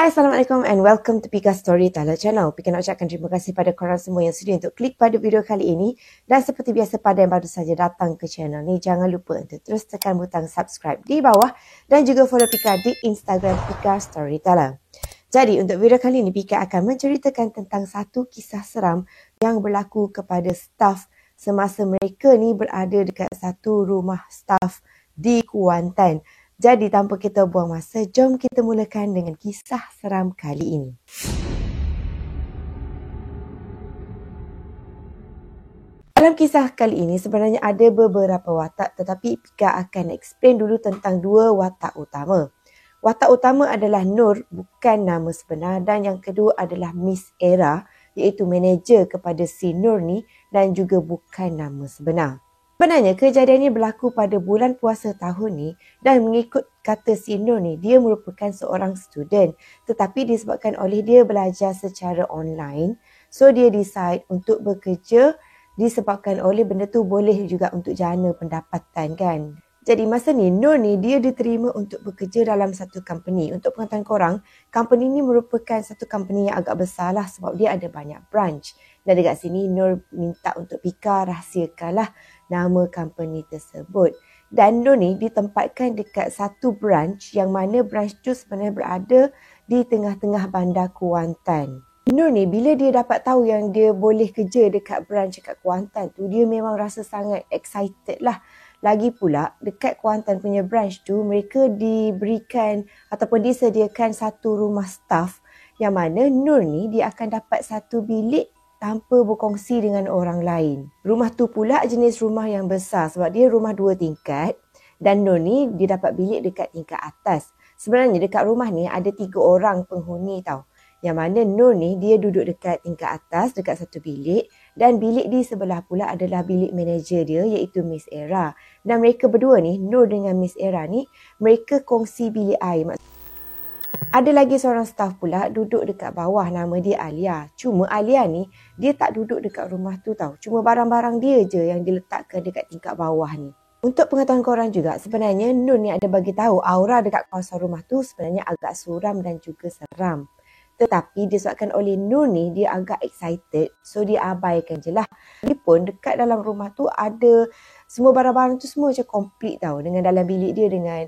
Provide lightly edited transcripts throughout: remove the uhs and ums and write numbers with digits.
Hai, Assalamualaikum and welcome to Pika Storyteller Channel. Pika nak ucapkan terima kasih pada korang semua yang sudi untuk klik pada video kali ini. Dan seperti biasa pada yang baru saja datang ke channel ni, jangan lupa untuk terus tekan butang subscribe di bawah dan juga follow Pika di Instagram Pika Storyteller. Jadi untuk video kali ini, Pika akan menceritakan tentang satu kisah seram yang berlaku kepada staf semasa mereka ni berada dekat satu rumah staf di Kuantan. Jadi tanpa kita buang masa, jom kita mulakan dengan kisah seram kali ini. Dalam kisah kali ini sebenarnya ada beberapa watak, tetapi Pika akan explain dulu tentang dua watak utama. Watak utama adalah Nur, bukan nama sebenar, dan yang kedua adalah Miss Era, iaitu manager kepada si Nur ni dan juga bukan nama sebenar. Sebenarnya kejadian ini berlaku pada bulan puasa tahun ni dan mengikut kata si Nur ni, dia merupakan seorang student, tetapi disebabkan oleh dia belajar secara online, so dia decide untuk bekerja disebabkan oleh benda tu boleh juga untuk jana pendapatan kan. Jadi masa ni Nur ni dia diterima untuk bekerja dalam satu company. Untuk pengetahuan korang, company ni merupakan satu company yang agak besar lah sebab dia ada banyak branch. Dan dekat sini Nur minta untuk Pika rahsiakanlah nama company tersebut. Dan Nur ni ditempatkan dekat satu branch yang mana branch tu sebenarnya berada di tengah-tengah bandar Kuantan. Nur ni bila dia dapat tahu yang dia boleh kerja dekat branch dekat Kuantan tu, dia memang rasa sangat excited lah. Lagi pula dekat Kuantan punya branch tu, mereka diberikan ataupun disediakan satu rumah staff yang mana Nur ni dia akan dapat satu bilik tanpa berkongsi dengan orang lain. Rumah tu pula jenis rumah yang besar sebab dia rumah 2 tingkat dan Nur ni dia dapat bilik dekat tingkat atas. Sebenarnya dekat rumah ni ada 3 orang penghuni tau. Yang mana Nur ni dia duduk dekat tingkat atas dekat satu bilik dan bilik di sebelah pula adalah bilik manager dia iaitu Miss Era. Dan mereka berdua ni, Nur dengan Miss Era ni, mereka kongsi bilik air. Ada lagi seorang staff pula duduk dekat bawah, nama dia Alia. Cuma Alia ni dia tak duduk dekat rumah tu tau. Cuma barang-barang dia je yang diletakkan dekat tingkat bawah ni. Untuk pengetahuan korang juga, sebenarnya Nur ni ada bagi tahu aura dekat kawasan rumah tu sebenarnya agak suram dan juga seram. Tetapi disebabkan oleh Nur ni dia agak excited, so dia abaikan je lah. Lagipun dekat dalam rumah tu ada semua barang-barang tu semua macam komplit tau. Dengan dalam bilik dia dengan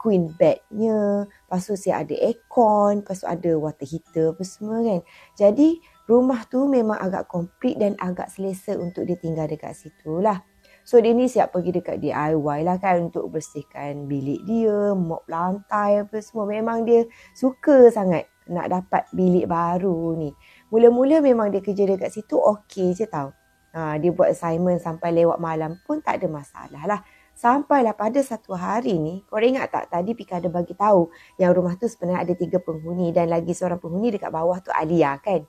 queen bednya, lepas tu ada aircon, lepas tu ada water heater apa semua kan. Jadi rumah tu memang agak komplit dan agak selesa untuk dia tinggal dekat situ lah. So dia ni siap pergi dekat DIY lah kan untuk bersihkan bilik dia, mop lantai apa semua. Memang dia suka sangat nak dapat bilik baru ni. Mula-mula memang dia kerja dekat situ okey je tau. Dia buat assignment sampai lewat malam pun tak ada masalah lah. Sampailah pada satu hari ni, korang ingat tak tadi Pika ada bagi tahu yang rumah tu sebenarnya ada 3 penghuni dan lagi seorang penghuni dekat bawah tu Alia kan.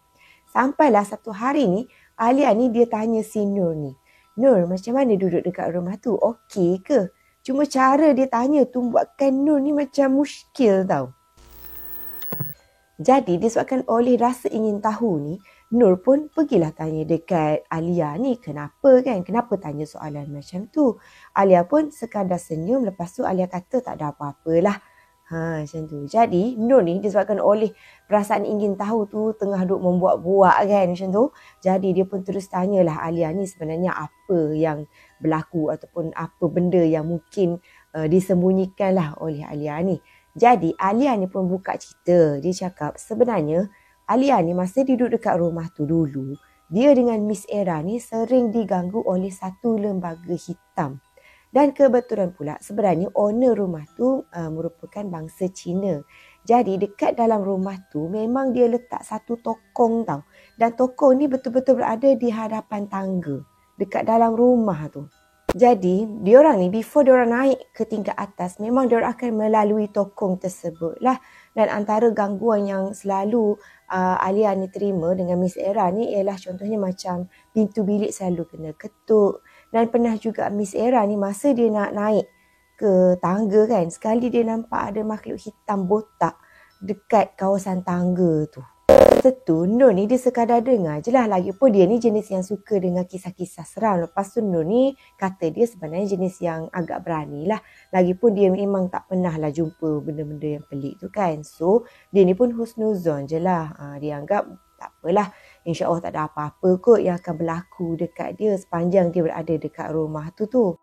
Sampailah satu hari ni, Alia ni dia tanya si Nur ni, Nur macam mana duduk dekat rumah tu, okey ke? Cuma cara dia tanya tu buatkan Nur ni macam muskil tau. Jadi disebabkan oleh rasa ingin tahu ni, Nur pun pergilah tanya dekat Alia ni kenapa kan, kenapa tanya soalan macam tu. Alia pun sekadar senyum, lepas tu Alia kata tak ada apa-apalah. Macam tu. Jadi Nur ni disebabkan oleh perasaan ingin tahu tu tengah duk membuat-buat kan macam tu. Jadi dia pun terus tanyalah Alia ni sebenarnya apa yang berlaku ataupun apa benda yang mungkin disembunyikan lah oleh Alia ni. Jadi Alia ni pun buka cerita. Dia cakap sebenarnya Alia ni masa duduk dekat rumah tu dulu, dia dengan Miss Era ni sering diganggu oleh satu lembaga hitam. Dan kebetulan pula sebenarnya owner rumah tu merupakan bangsa Cina. Jadi dekat dalam rumah tu memang dia letak satu tokong tau. Dan tokong ni betul-betul berada di hadapan tangga dekat dalam rumah tu. Jadi, diorang ni before diorang naik ke tingkat atas, memang diorang akan melalui tokong tersebut lah. Dan antara gangguan yang selalu Alia ni terima dengan Miss Era ni ialah contohnya macam pintu bilik selalu kena ketuk. Dan pernah juga Miss Era ni masa dia nak naik ke tangga kan, sekali dia nampak ada makhluk hitam botak dekat kawasan tangga tu. Masa tu Nur ni dia sekadar dengar je lah. Lagipun dia ni jenis yang suka dengar kisah-kisah seram. Lepas tu Nur ni kata dia sebenarnya jenis yang agak berani lah. Lagipun dia memang tak pernah lah jumpa benda-benda yang pelik tu kan. So dia ni pun husnuzon je lah. Dia anggap tak apalah. InsyaAllah tak ada apa-apa kot yang akan berlaku dekat dia sepanjang dia berada dekat rumah tu.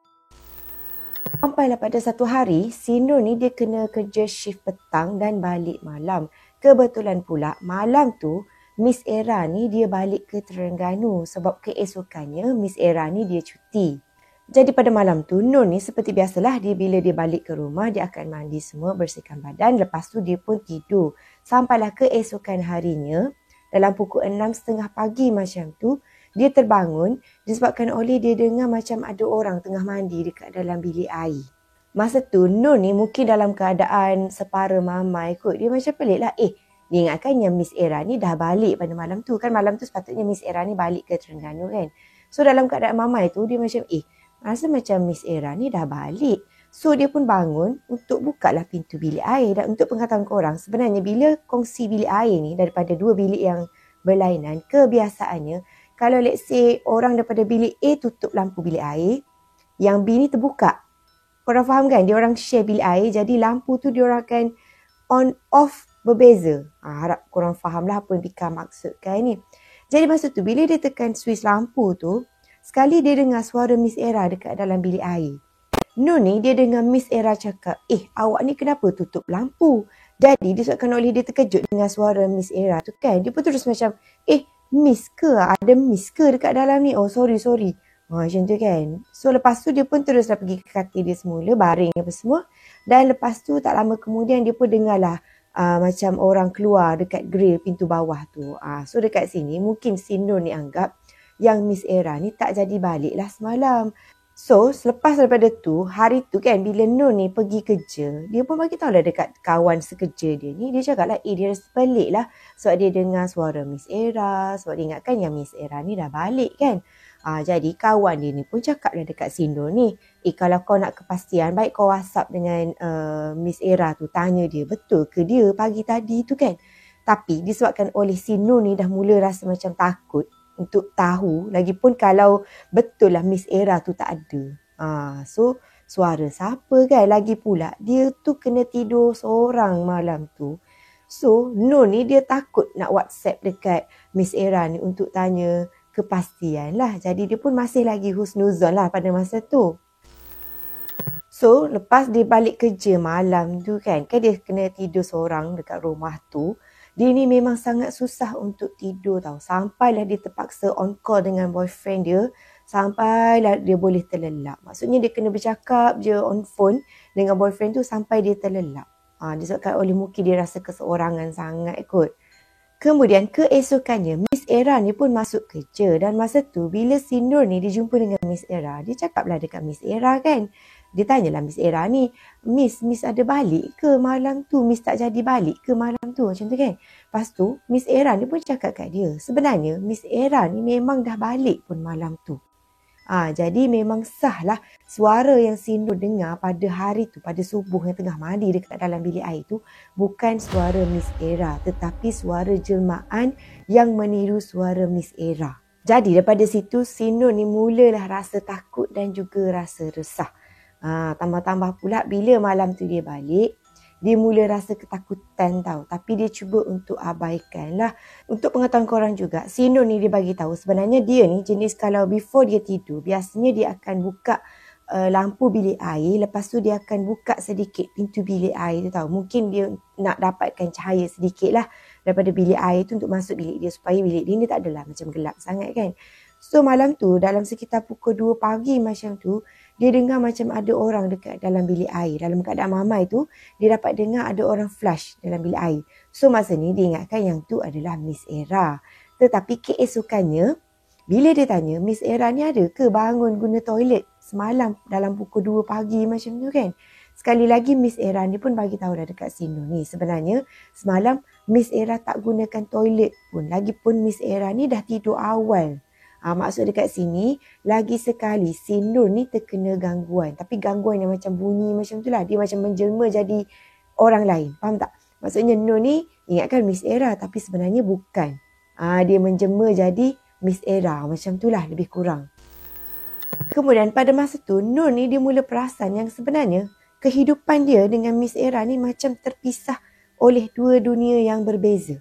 Sampailah pada satu hari, si Nur ni dia kena kerja shift petang dan balik malam. Kebetulan pula malam tu Miss Era ni dia balik ke Terengganu sebab keesokannya Miss Era ni dia cuti. Jadi pada malam tu Nur ni seperti biasalah bila dia balik ke rumah dia akan mandi semua, bersihkan badan, lepas tu dia pun tidur. Sampailah keesokan harinya dalam pukul 6.30 pagi macam tu dia terbangun disebabkan oleh dia dengar macam ada orang tengah mandi dekat dalam bilik air. Masa tu Nur ni mungkin dalam keadaan separa mamai kot. Dia macam pelik lah. Dia ingatkan yang Miss Era ni dah balik pada malam tu. Kan malam tu sepatutnya Miss Era ni balik ke Terengganu kan. So dalam keadaan mamai tu dia macam rasa macam Miss Era ni dah balik. So dia pun bangun untuk bukalah pintu bilik air. Dan untuk pengetahuan korang, sebenarnya bila kongsi bilik air ni daripada dua bilik yang berlainan, kebiasaannya kalau let's say orang daripada bilik A tutup lampu bilik air, yang B ni terbuka. Korang faham kan? Dia orang share bilik air, jadi lampu tu dia orang akan on off berbeza. Harap korang faham lah apa yang Pika maksudkan ni. Jadi masa tu bila dia tekan switch lampu tu, sekali dia dengar suara Miss Era dekat dalam bilik air. Nur ni dia dengar Miss Era cakap, awak ni kenapa tutup lampu? Jadi disebabkan oleh dia terkejut dengan suara Miss Era tu kan. Dia pun terus macam, Miss ke? Ada Miss ke dekat dalam ni? Oh sorry. Macam tu kan. So lepas tu dia pun teruslah pergi ke katil dia semula, baring apa semua. Dan lepas tu tak lama kemudian dia pun dengarlah macam orang keluar dekat grill pintu bawah tu. So dekat sini mungkin si Nur ni anggap yang Miss Era ni tak jadi balik lah semalam. So selepas daripada tu, hari tu kan bila Nur ni pergi kerja, dia pun bagi tahu lah dekat kawan sekerja dia ni. Dia cakap lah dia rasa pelik lah sebab dia dengar suara Miss Era. Sebab dia ingatkan yang Miss Era ni dah balik kan. Jadi kawan dia ni pun cakap lah dekat si Nur ni, kalau kau nak kepastian, baik kau WhatsApp dengan Miss Era tu, tanya dia betul ke dia pagi tadi tu kan. Tapi disebabkan oleh si Nur ni dah mula rasa macam takut untuk tahu, lagipun kalau betul lah Miss Era tu tak ada. So suara siapa kan, lagi pula dia tu kena tidur seorang malam tu. So Nur ni dia takut nak WhatsApp dekat Miss Era ni untuk tanya kepastian lah. Jadi dia pun masih lagi husnuzon lah pada masa tu. So lepas dia balik kerja malam tu kan dia kena tidur seorang dekat rumah tu. Dia ni memang sangat susah untuk tidur tau. Sampailah dia terpaksa on call dengan boyfriend dia. Sampailah dia boleh terlelap. Maksudnya dia kena bercakap je on phone dengan boyfriend tu sampai dia terlelap. Disebabkan oleh mungkin dia rasa keseorangan sangat kot. Kemudian keesokannya Miss Era ni pun masuk kerja. Dan masa tu bila si Nur ni dia jumpa dengan Miss Era, dia cakaplah dekat Miss Era kan. Dia tanyalah Miss Era ni, Miss ada balik ke malam tu? Miss tak jadi balik ke malam tu? Macam tu kan. Lepas tu Miss Era ni pun cakap kat dia, sebenarnya Miss Era ni memang dah balik pun malam tu. Jadi memang sah lah suara yang si Nur dengar pada hari tu, pada subuh yang tengah mandi dekat dalam bilik air tu, bukan suara Miss Era, tetapi suara jelmaan yang meniru suara Miss Era. Jadi daripada situ si Nur ni mulalah rasa takut dan juga rasa resah. Tambah-tambah pula bila malam tu dia balik, dia mula rasa ketakutan tau. Tapi dia cuba untuk abaikan lah. Untuk pengetahuan korang juga, si Nur ni dia bagi tahu sebenarnya dia ni jenis kalau before dia tidur, biasanya dia akan buka lampu bilik air. Lepas tu dia akan buka sedikit pintu bilik air tu tau. Mungkin dia nak dapatkan cahaya sedikit lah daripada bilik air tu untuk masuk bilik dia. Supaya bilik dia ni tak adalah macam gelap sangat kan. So malam tu dalam sekitar pukul 2 pagi macam tu, dia dengar macam ada orang dekat dalam bilik air. Dalam keadaan mamai tu, dia dapat dengar ada orang flush dalam bilik air. So masa ni dia ingatkan yang tu adalah Miss Era. Tetapi keesokannya, bila dia tanya, Miss Era ni ada ke bangun guna toilet semalam dalam pukul 2 pagi macam tu kan. Sekali lagi Miss Era ni pun bagi tahu dah dekat si Nur ni. Sebenarnya semalam Miss Era tak gunakan toilet pun. Lagipun Miss Era ni dah tidur awal. Maksud dekat sini, lagi sekali si Nur ni terkena gangguan. Tapi gangguan yang macam bunyi macam tu lah. Dia macam menjelma jadi orang lain. Faham tak? Maksudnya Nur ni ingatkan Miss Era tapi sebenarnya bukan. Dia menjema jadi Miss Era. Macam itulah lebih kurang. Kemudian pada masa tu Nur ni dia mula perasan yang sebenarnya kehidupan dia dengan Miss Era ni macam terpisah oleh dua dunia yang berbeza.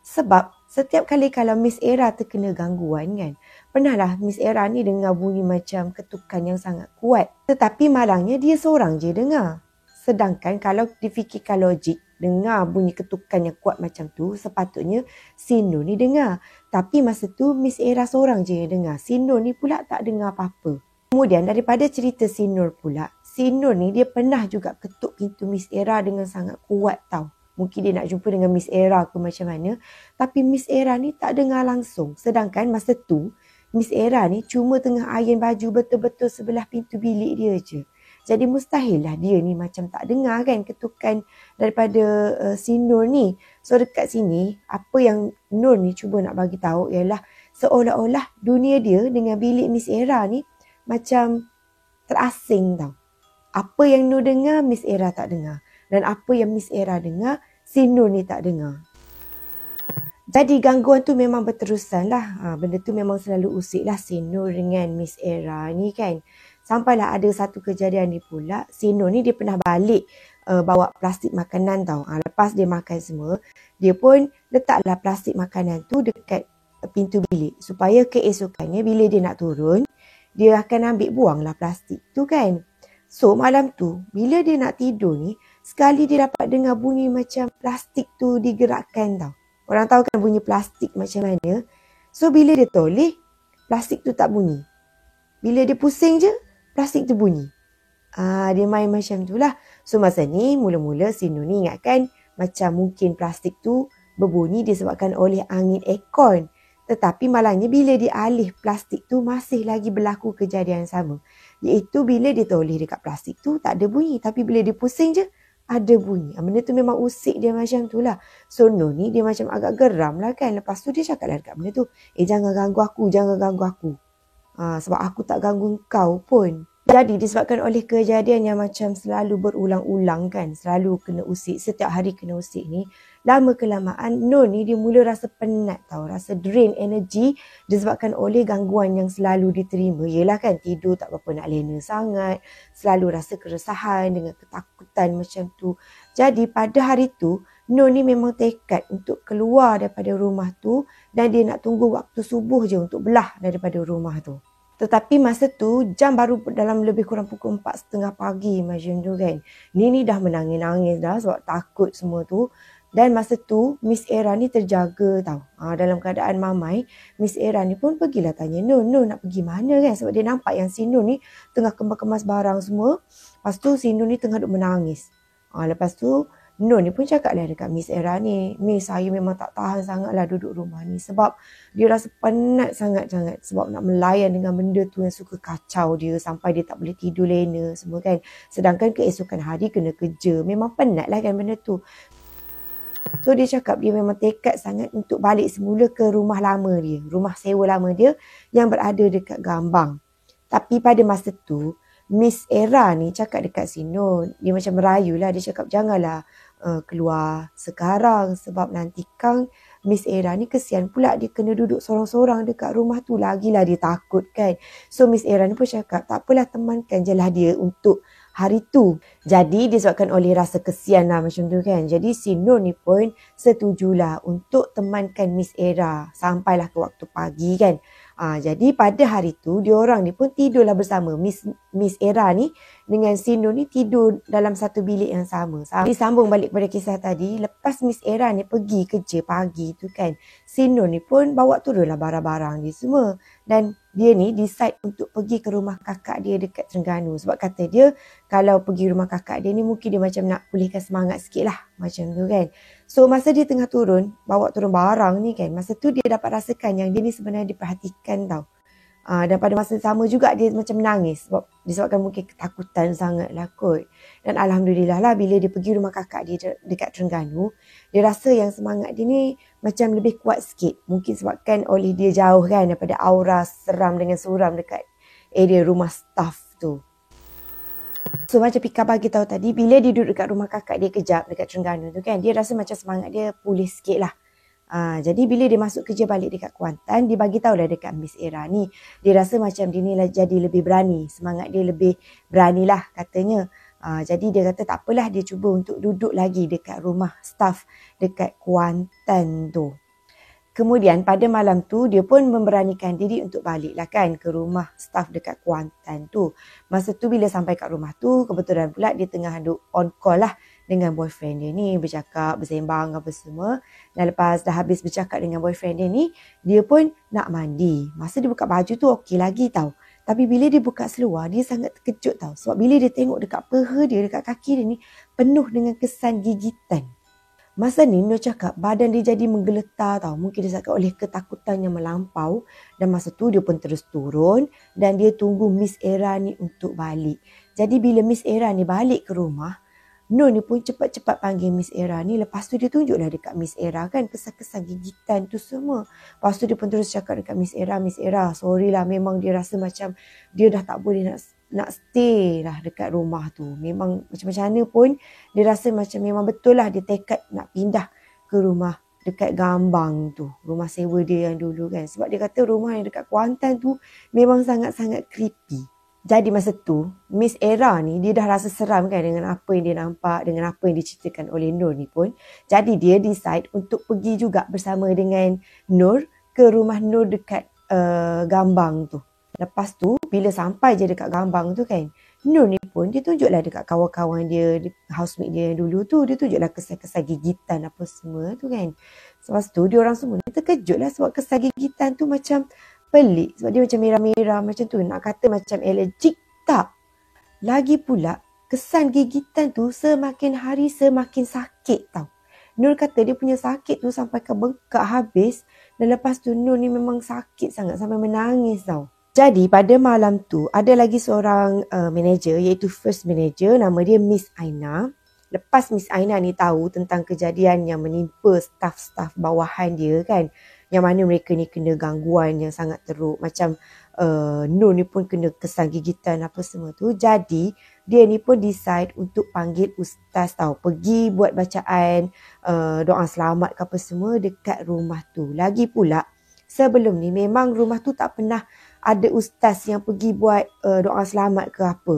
Sebab setiap kali kalau Miss Era terkena gangguan kan, pernahlah Miss Era ni dengar bunyi macam ketukan yang sangat kuat. Tetapi malangnya dia seorang je dengar. Sedangkan kalau difikirkan logik, dengar bunyi ketukan yang kuat macam tu, sepatutnya si Nur ni dengar. Tapi masa tu Miss Era seorang je yang dengar. Si Nur ni pula tak dengar apa-apa. Kemudian daripada cerita si Nur pula, si Nur ni dia pernah juga ketuk pintu Miss Era dengan sangat kuat tau. Mungkin dia nak jumpa dengan Miss Era ke macam mana. Tapi Miss Era ni tak dengar langsung. Sedangkan masa tu, Miss Era ni cuma tengah iron baju betul-betul sebelah pintu bilik dia je. Jadi mustahil lah dia ni macam tak dengar kan ketukan daripada si Nur ni. So dekat sini, apa yang Nur ni cuba nak bagi tahu ialah seolah-olah dunia dia dengan bilik Miss Era ni macam terasing tau. Apa yang Nur dengar, Miss Era tak dengar. Dan apa yang Miss Era dengar, si Nur ni tak dengar. Jadi gangguan tu memang berterusan lah. Benda tu memang selalu usik lah si Nur dengan Miss Era ni kan. Sampailah ada satu kejadian ni pula, si Nur ni dia pernah balik bawa plastik makanan tau. Lepas dia makan semua, dia pun letaklah plastik makanan tu dekat pintu bilik. Supaya keesokannya bila dia nak turun, dia akan ambil buanglah plastik tu kan. So malam tu, bila dia nak tidur ni, sekali dia dapat dengar bunyi macam plastik tu digerakkan tau. Orang tahu kan bunyi plastik macam mana. So bila dia toleh, plastik tu tak bunyi. Bila dia pusing je, plastik tu bunyi. Dia main macam tu lah. So masa ni, mula-mula si Nur ni ingatkan macam mungkin plastik tu berbunyi disebabkan oleh angin aircon. Tetapi malangnya bila dia alih plastik tu masih lagi berlaku kejadian sama. Iaitu bila dia toleh dekat plastik tu tak ada bunyi. Tapi bila dia pusing je, ada bunyi. Benda tu memang usik dia macam tu lah. So Nur ni dia macam agak geram lah kan. Lepas tu dia cakap lah dekat benda tu. Jangan ganggu aku, jangan ganggu aku. Sebab aku tak ganggu kau pun. Jadi disebabkan oleh kejadian yang macam selalu berulang-ulang kan. Selalu kena usik, setiap hari kena usik ni. Lama kelamaan Nur ni dia mula rasa penat tau. Rasa drain energy disebabkan oleh gangguan yang selalu diterima. Yelah kan tidur tak berapa nak lena sangat. Selalu rasa keresahan dengan ketakutan macam tu. Jadi pada hari tu Nur ni memang tekad untuk keluar daripada rumah tu. Dan dia nak tunggu waktu subuh je untuk belah daripada rumah tu. Tetapi masa tu jam baru dalam lebih kurang pukul 4:30 pagi macam tu kan. Ni dah menangis-nangis dah sebab takut semua tu. Dan masa tu Miss Era ni terjaga tau. Dalam keadaan mamai, Miss Era ni pun pergilah tanya Nur nak pergi mana kan. Sebab dia nampak yang si Nur ni tengah kemas-kemas barang semua. Lepas tu si Nur ni tengah duk menangis. Lepas tu Nur ni pun cakap lah dekat Miss Era ni, Miss, saya memang tak tahan sangat lah duduk rumah ni. Sebab dia rasa penat sangat-sangat. Sebab nak melayan dengan benda tu yang suka kacau dia sampai dia tak boleh tidur lena semua kan. Sedangkan keesokan hari kena kerja. Memang penat lah kan benda tu. So dia cakap dia memang tekad sangat untuk balik semula ke rumah lama dia. Rumah sewa lama dia yang berada dekat Gambang. Tapi pada masa tu, Miss Era ni cakap dekat si Nur. Dia macam merayu lah. Dia cakap janganlah keluar sekarang sebab nanti Kang Miss Era ni kesian pula dia kena duduk sorang-sorang dekat rumah tu. Lagilah dia takut kan. So Miss Era ni pun cakap tak apalah temankan je lah dia untuk hari tu. Jadi disebabkan oleh rasa kesian lah macam tu kan. Jadi si Nur ni pun setujulah untuk temankan Miss Era sampailah ke waktu pagi kan. Jadi pada hari tu diorang ni pun tidurlah bersama. Miss Era ni dengan si Nur ni tidur dalam satu bilik yang sama. Disambung balik pada kisah tadi. Lepas Miss Era ni pergi kerja pagi tu kan, si Nur ni pun bawa turunlah barang-barang dia semua. Dan dia ni decide untuk pergi ke rumah kakak dia dekat Terengganu. Sebab kata dia kalau pergi rumah kakak dia ni mungkin dia macam nak pulihkan semangat sikit lah. Macam tu kan. So masa dia tengah bawa turun barang ni kan, masa tu dia dapat rasakan yang dia ni sebenarnya diperhatikan tau. Dan pada masa sama juga dia macam menangis disebabkan mungkin ketakutan sangat lah kot. Dan Alhamdulillah lah bila dia pergi rumah kakak dia dekat Terengganu, dia rasa yang semangat dia ni macam lebih kuat sikit. Mungkin sebabkan oleh dia jauh kan daripada aura seram dengan suram dekat area rumah staff tu. So macam Pika bagi tahu tadi, bila dia duduk dekat rumah kakak dia kejap dekat Terengganu tu kan, dia rasa macam semangat dia pulih sikit lah. Jadi bila dia masuk kerja balik dekat Kuantan, dia bagi tahu lah dekat Miss Era ni. Dia rasa macam dia ni lah jadi lebih berani. Semangat dia lebih berani lah katanya. Jadi dia kata tak apalah, dia cuba untuk duduk lagi dekat rumah staff dekat Kuantan tu. Kemudian pada malam tu dia pun memberanikan diri untuk balik lah kan ke rumah staff dekat Kuantan tu. Masa tu bila sampai kat rumah tu, kebetulan pula dia tengah duk on call lah dengan boyfriend dia ni, bercakap, bersembang apa semua. Dan lepas dah habis bercakap dengan boyfriend dia ni, dia pun nak mandi. Masa dia buka baju tu okey lagi tau. Tapi bila dia buka seluar, dia sangat terkejut tau. Sebab bila dia tengok dekat peha dia, dekat kaki dia ni, penuh dengan kesan gigitan. Masa ni Nur cakap badan dia jadi menggeletar tau. Mungkin disebabkan oleh ketakutan yang melampau. Dan masa tu dia pun terus turun dan dia tunggu Miss Era ni untuk balik. Jadi bila Miss Era ni balik ke rumah, Nur ni pun cepat-cepat panggil Miss Era ni. Lepas tu dia tunjuklah dekat Miss Era kan kesan-kesan gigitan tu semua. Lepas tu dia pun terus cakap dekat Miss Era, sorry lah, memang dia rasa macam dia dah tak boleh nak stay lah dekat rumah tu. Memang macam-macam mana pun dia rasa macam memang betul lah dia tekad nak pindah ke rumah dekat Gambang tu. Rumah sewa dia yang dulu kan. Sebab dia kata rumah yang dekat Kuantan tu memang sangat-sangat creepy. Jadi masa tu, Miss Era ni dia dah rasa seram kan dengan apa yang dia nampak, dengan apa yang diceritakan oleh Nur ni pun. Jadi dia decide untuk pergi juga bersama dengan Nur ke rumah Nur dekat Gambang tu. Lepas tu, bila sampai je dekat Gambang tu kan, Nur ni pun dia tunjuklah dekat kawan-kawan dia, housemate dia yang dulu tu, dia tunjuklah kesan-kesan gigitan apa semua tu kan. Lepas tu, diorang semua ni terkejut lah sebab kesan gigitan tu macam pelik. Sebab dia macam merah-merah macam tu. Nak kata macam allergic tak. Lagi pula, kesan gigitan tu semakin hari semakin sakit tau. Nur kata dia punya sakit tu sampai ke bengkak habis. Dan lepas tu Nur ni memang sakit sangat sampai menangis tau. Jadi pada malam tu ada lagi seorang manager iaitu first manager, nama dia Miss Aina. Lepas Miss Aina ni tahu tentang kejadian yang menimpa staff-staff bawahan dia kan, yang mana mereka ni kena gangguan yang sangat teruk. Macam Nur ni pun kena kesan gigitan apa semua tu. Jadi dia ni pun decide untuk panggil ustaz tau. Pergi buat bacaan doa selamat ke apa semua dekat rumah tu. Lagi pula sebelum ni memang rumah tu tak pernah ada ustaz yang pergi buat doa selamat ke apa.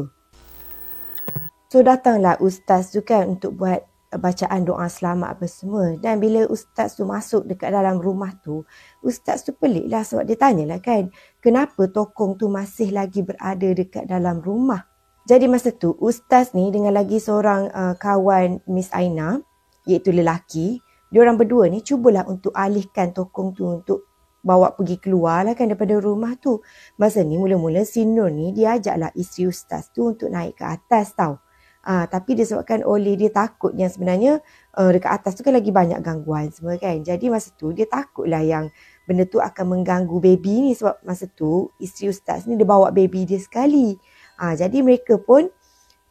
So datanglah ustaz tu kan untuk buat bacaan doa selamat apa semua. Dan bila ustaz tu masuk dekat dalam rumah tu, ustaz tu pelik lah sebab dia tanyalah kan, kenapa tokong tu masih lagi berada dekat dalam rumah. Jadi masa tu ustaz ni dengan lagi seorang kawan Miss Aina, iaitu lelaki, diorang berdua ni cubalah untuk alihkan tokong tu untuk bawa pergi keluar lah kan daripada rumah tu. Masa ni mula-mula si Nur ni dia ajaklah isteri ustaz tu untuk naik ke atas tau. Tapi disebabkan oleh dia takut yang sebenarnya dekat atas tu kan lagi banyak gangguan semua kan. Jadi masa tu dia takutlah yang benda tu akan mengganggu baby ni sebab masa tu isteri ustaz ni dia bawa baby dia sekali. Jadi mereka pun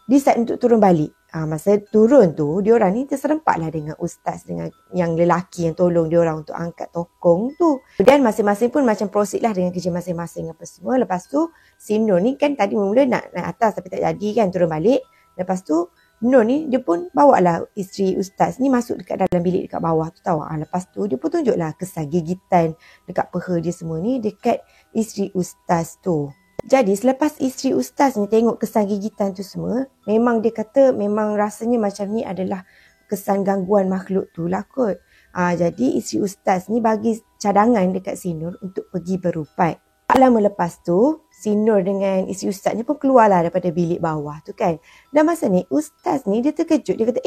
decide untuk turun balik. Masa turun tu diorang ni terserempaklah dengan ustaz, dengan yang lelaki yang tolong diorang untuk angkat tokong tu. Kemudian masing-masing pun macam proceed lah dengan kerja masing-masing apa semua. Lepas tu si Nur ni kan tadi mula nak naik atas tapi tak jadi kan, turun balik. Lepas tu Nur ni dia pun bawa lah isteri ustaz ni masuk dekat dalam bilik dekat bawah tu tau. Lepas tu dia pun tunjuklah kesan gigitan dekat peha dia semua ni dekat isteri ustaz tu. Jadi selepas isteri ustaz ni tengok kesan gigitan tu semua, memang dia kata memang rasanya macam ni adalah kesan gangguan makhluk tu lah kot. Jadi isteri ustaz ni bagi cadangan dekat si Nur untuk pergi berupat. Tak lama lepas tu, si Nur dengan isteri ustaz ni pun keluarlah daripada bilik bawah tu kan. Dan masa ni ustaz ni dia terkejut, dia kata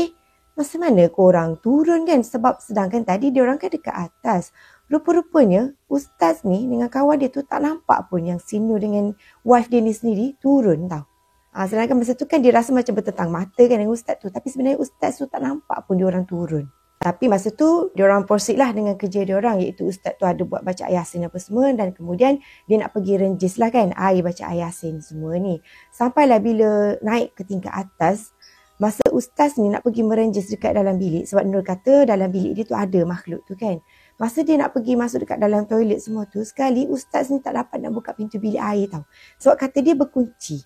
masa mana korang turun kan, sebab sedangkan tadi diorang kan dekat atas. Rupa-rupanya ustaz ni dengan kawan dia tu tak nampak pun yang si Nur dengan wife dia ni sendiri turun tau. Sedangkan masa tu kan dia rasa macam bertentang mata kan dengan ustaz tu, tapi sebenarnya ustaz tu tak nampak pun diorang turun. Tapi masa tu diorang proceed lah dengan kerja diorang, iaitu ustaz tu ada buat baca ayat yasin apa semua dan kemudian dia nak pergi renjis lah kan air baca ayat yasin semua ni. Sampailah bila naik ke tingkat atas, masa ustaz ni nak pergi merenjis dekat dalam bilik sebab Nur kata dalam bilik dia tu ada makhluk tu kan. Masa dia nak pergi masuk dekat dalam toilet semua tu, sekali ustaz ni tak dapat nak buka pintu bilik air tau. Sebab kata dia berkunci.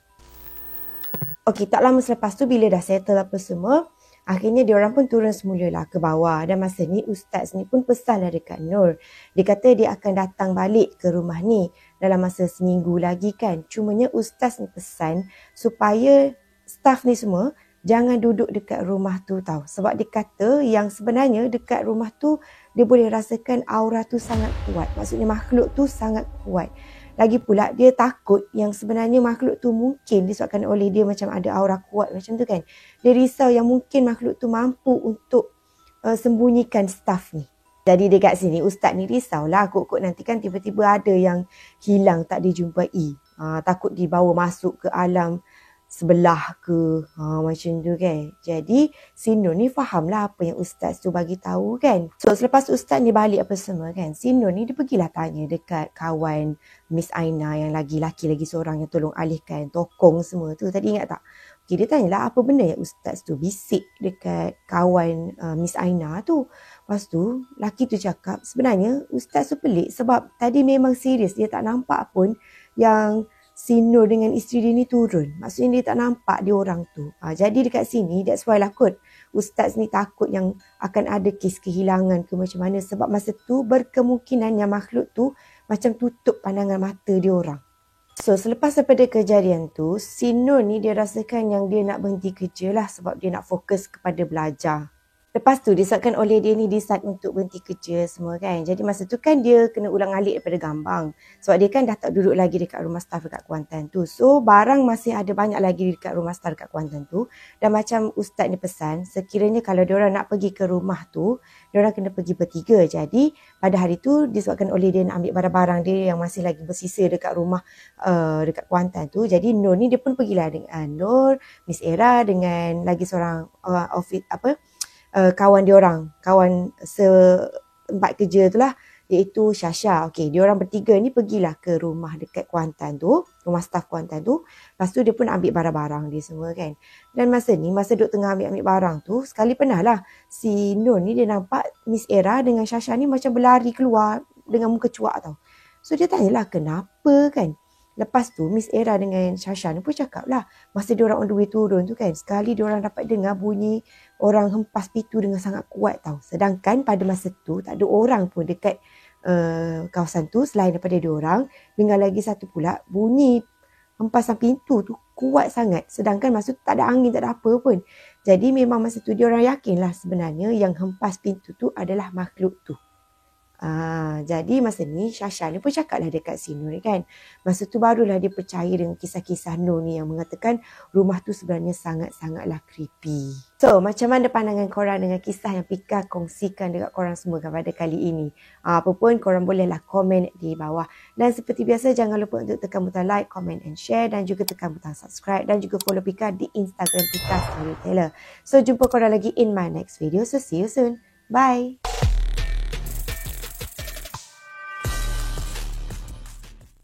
Okey, tak lama selepas tu bila dah settle apa semua, akhirnya diorang pun turun semulalah ke bawah. Dan masa ni ustaz ni pun pesanlah dekat Nur. Dia kata dia akan datang balik ke rumah ni dalam masa seminggu lagi kan. Cumanya ustaz ni pesan supaya staff ni semua jangan duduk dekat rumah tu tau. Sebab dia kata yang sebenarnya dekat rumah tu dia boleh rasakan aura tu sangat kuat. Maksudnya makhluk tu sangat kuat. Lagi pula dia takut yang sebenarnya makhluk tu mungkin disebabkan oleh dia macam ada aura kuat macam tu kan. Dia risau yang mungkin makhluk tu mampu untuk sembunyikan staff ni. Jadi dekat sini ustaz ni risaulah kok nanti kan tiba-tiba ada yang hilang tak dijumpai. Takut dibawa masuk ke alam sebelah ke macam tu kan. Jadi si Nur ni fahamlah apa yang ustaz tu bagi tahu kan. So selepas ustaz ni balik apa semua kan, si Nur ni dia pergilah tanya dekat kawan Miss Aina yang lagi seorang yang tolong alihkan tokong semua tu. Tadi ingat tak? Okay, dia tanyalah apa benda yang ustaz tu bisik dekat kawan Miss Aina tu. Lepas tu laki tu cakap sebenarnya ustaz tu pelik sebab tadi memang serius dia tak nampak pun yang si Nur dengan isteri dia ni turun. Maksudnya dia tak nampak dia orang tu. Jadi dekat sini, that's why lah kot ustaz ni takut yang akan ada kes kehilangan ke macam mana. Sebab masa tu berkemungkinan yang makhluk tu macam tutup pandangan mata dia orang. So selepas daripada kejadian tu, si Nur ni dia rasakan yang dia nak berhenti kerja lah sebab dia nak fokus kepada belajar. Lepas tu disebabkan oleh dia ni decide untuk berhenti kerja semua kan. Jadi masa tu kan dia kena ulang alik daripada Gambang. Sebab dia kan dah tak duduk lagi dekat rumah staff dekat Kuantan tu. So barang masih ada banyak lagi dekat rumah staff dekat Kuantan tu. Dan macam ustaz ni pesan, sekiranya kalau diorang nak pergi ke rumah tu, diorang kena pergi bertiga. Jadi pada hari tu disebabkan oleh dia nak ambil barang-barang dia yang masih lagi bersisa dekat rumah dekat Kuantan tu. Jadi Nur ni dia pun pergilah dengan Nur, Miss Era dengan lagi seorang kawan diorang, kawan setempat kerja tu lah, iaitu Syasha. Okey, diorang bertiga ni pergilah ke rumah dekat Kuantan tu, rumah staff Kuantan tu. Lepas tu dia pun ambil barang-barang dia semua kan. Dan masa duk tengah ambil barang tu, sekali pernah lah si Nur ni dia nampak Miss Era dengan Syasha ni macam berlari keluar dengan muka cuak tau. So dia tanyalah kenapa kan. Lepas tu Miss Era dengan Syasha ni pun cakap lah, masa diorang on the way turun tu kan, sekali diorang dapat dengar bunyi orang hempas pintu dengan sangat kuat tau. Sedangkan pada masa tu tak ada orang pun dekat kawasan tu selain daripada diorang. Dengan lagi satu pula bunyi hempasan pintu tu kuat sangat. Sedangkan masa tu tak ada angin, tak ada apa pun. Jadi memang masa tu diorang yakinlah sebenarnya yang hempas pintu tu adalah makhluk tu. Jadi masa ni Syasha ni pun cakap lah dekat si Nur ni kan. Masa tu barulah dia percaya dengan kisah-kisah Nur ni yang mengatakan rumah tu sebenarnya sangat-sangatlah creepy. So macam mana pandangan korang dengan kisah yang Pika kongsikan dekat korang semua pada kali ini? Apa pun korang bolehlah komen di bawah. Dan seperti biasa jangan lupa untuk tekan butang like, comment and share. Dan juga tekan butang subscribe. Dan juga follow Pika di Instagram Pika Storyteller. So jumpa korang lagi in my next video. So see you soon. Bye.